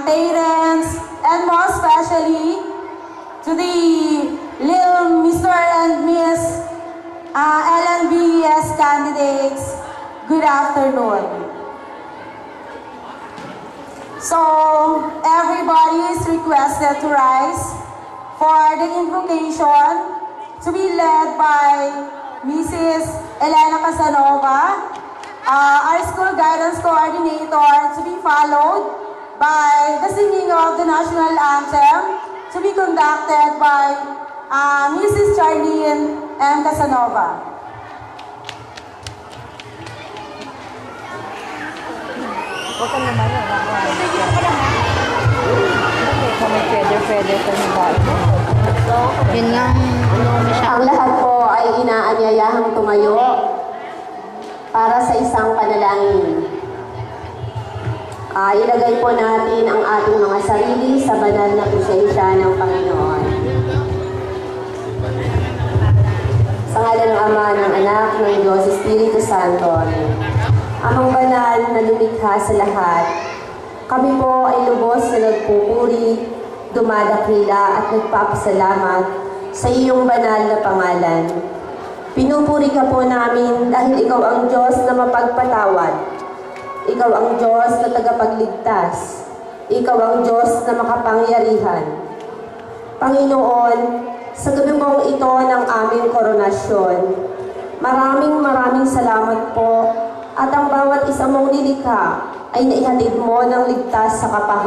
parents, and most especially to the little Mr. and Miss LNBES candidates, good afternoon. So, everybody is requested to rise for the invocation to be led by Mrs. Elena Casanova, our school guidance coordinator, to be followed by the singing of the national anthem to be conducted by Mrs. Charlene M. Casanova. Huwag ka naman yun. May feather sa mga bago. Yun nga, Ang lahat po ay inaanyayahang tumayo para sa isang panalangin. Ilagay po natin ang ating mga sarili sa banal na presensya ng Panginoon. Sa ngalan ng Ama, ng Anak, ng Diyos, Espiritu Santo. Amang banal na lumikha sa lahat, kami po ay lubos na nagpupuri, dumadakila at nagpapasalamat sa iyong banal na pangalan. Pinupuri ka po namin dahil ikaw ang Diyos na mapagpatawad. Ikaw ang Diyos na tagapagligtas. Ikaw ang Diyos na makapangyarihan. Panginoon, sa dulubong ito ng aming koronasyon, maraming salamat po at ang bawat isa mong nilikha ay naihatid mo ng ligtas sa kapahamakan.